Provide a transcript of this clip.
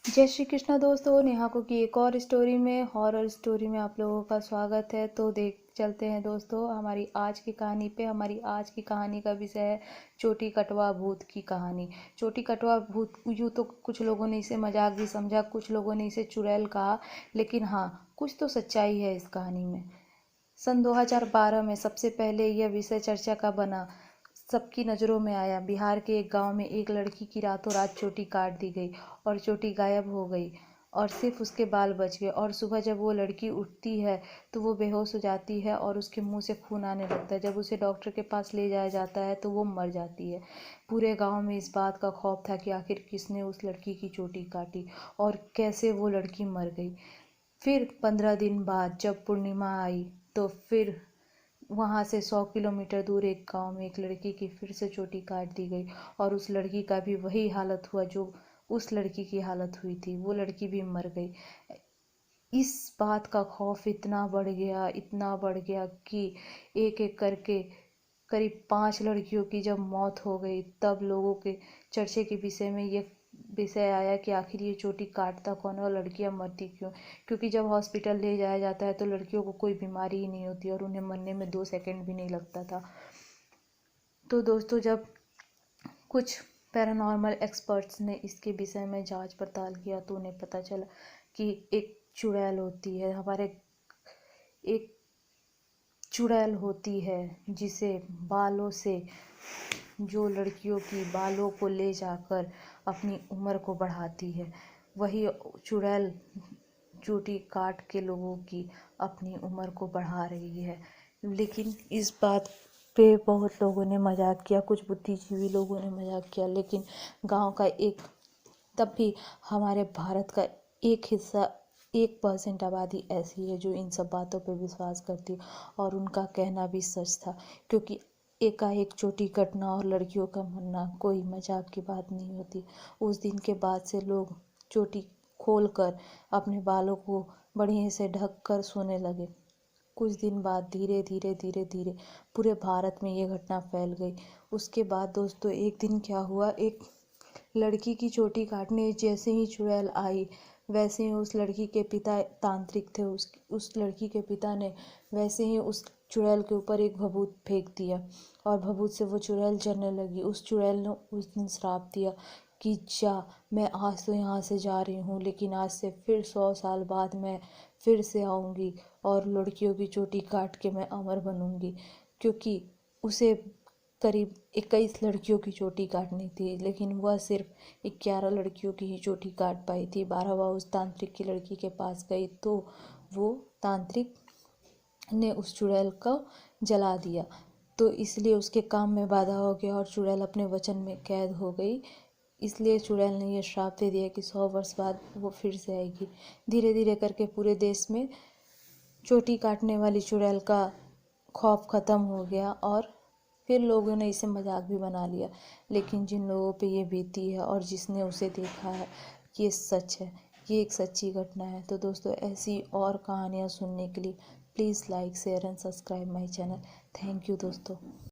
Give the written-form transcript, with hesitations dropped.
जय श्री कृष्णा दोस्तों, नेहा को की एक और स्टोरी में हॉरर स्टोरी में आप लोगों का स्वागत है। तो देख चलते हैं दोस्तों हमारी आज की कहानी पे। हमारी आज की कहानी का विषय है चोटी कटवा भूत की कहानी। चोटी कटवा भूत, यूँ तो कुछ लोगों ने इसे मजाक भी समझा, कुछ लोगों ने इसे चुड़ैल कहा, लेकिन हाँ, कुछ तो सच्चाई है इस कहानी में। सन 2012 में सबसे पहले यह विषय चर्चा का बना, सबकी नज़रों में आया। बिहार के एक गांव में एक लड़की की रातों रात चोटी काट दी गई और चोटी गायब हो गई और सिर्फ उसके बाल बच गए। और सुबह जब वो लड़की उठती है तो वो बेहोश हो जाती है और उसके मुंह से खून आने लगता है। जब उसे डॉक्टर के पास ले जाया जाता है तो वो मर जाती है। पूरे गांव में इस बात का खौफ था कि आखिर किसने उस लड़की की चोटी काटी और कैसे वो लड़की मर गई। फिर 15 दिन बाद जब पूर्णिमा आई तो फिर वहाँ से 100 किलोमीटर दूर एक गांव में एक लड़की की फिर से चोटी काट दी गई और उस लड़की का भी वही हालत हुआ जो उस लड़की की हालत हुई थी। वो लड़की भी मर गई। इस बात का खौफ इतना बढ़ गया कि एक एक करके करीब 5 लड़कियों की जब मौत हो गई तब लोगों के चर्चे के विषय में ये विषय आया कि आखिर ये चोटी काटता कौन है और लड़कियां मरती क्यों। क्योंकि जब हॉस्पिटल ले जाया जाता है तो लड़कियों को कोई बीमारी ही नहीं होती और उन्हें मरने में 2 सेकंड भी नहीं लगता था। तो दोस्तों, जब कुछ पैरानॉर्मल एक्सपर्ट्स ने इसके विषय में जांच पड़ताल किया तो उन्हें पता चला कि एक चुड़ैल होती है जिसे बालों से, जो लड़कियों की बालों को ले जाकर अपनी उम्र को बढ़ाती है, वही चुड़ैल चोटी काट के लोगों की अपनी उम्र को बढ़ा रही है। लेकिन इस बात पे बहुत लोगों ने मजाक किया, कुछ बुद्धिजीवी लोगों ने मजाक किया, लेकिन गांव का एक, तब भी हमारे भारत का एक हिस्सा, 1% आबादी ऐसी है जो इन सब बातों पे विश्वास करती है और उनका कहना भी सच था। क्योंकि एकाएक चोटी कटना और लड़कियों का मरना कोई मजाक की बात नहीं होती। उस दिन के बाद से लोग चोटी खोलकर अपने बालों को बढ़िया से ढक कर सोने लगे। कुछ दिन बाद धीरे धीरे धीरे धीरे पूरे भारत में ये घटना फैल गई। उसके बाद दोस्तों, एक दिन क्या हुआ, एक लड़की की चोटी काटने जैसे ही चुड़ैल आई, वैसे ही उस लड़की के पिता तांत्रिक थे, उस लड़की के पिता ने वैसे ही उस चुड़ैल के ऊपर एक भभूत फेंक दिया और भभूत से वो चुड़ैल जलने लगी। उस चुड़ैल ने उस दिन श्राप दिया कि जा, मैं आज तो यहाँ से जा रही हूँ, लेकिन आज से फिर 100 साल बाद मैं फिर से आऊँगी और लड़कियों की चोटी काट के मैं अमर बनूँगी। क्योंकि उसे करीब 21 लड़कियों की चोटी काटनी थी, लेकिन वह सिर्फ 11 लड़कियों की ही चोटी काट पाई थी। 12वां उस तांत्रिक की लड़की के पास गई तो वो तांत्रिक ने उस चुड़ैल को जला दिया। तो इसलिए उसके काम में बाधा हो गया और चुड़ैल अपने वचन में कैद हो गई। इसलिए चुड़ैल ने यह श्राप दे दिया कि 100 वर्ष बाद वो फिर से आएगी। धीरे धीरे करके पूरे देश में चोटी काटने वाली चुड़ैल का खौफ ख़त्म हो गया और फिर लोगों ने इसे मजाक भी बना लिया। लेकिन जिन लोगों पे ये बीती है और जिसने उसे देखा है, ये सच है, ये एक सच्ची घटना है। तो दोस्तों, ऐसी और कहानियाँ सुनने के लिए please like share and subscribe my channel. Thank you दोस्तों।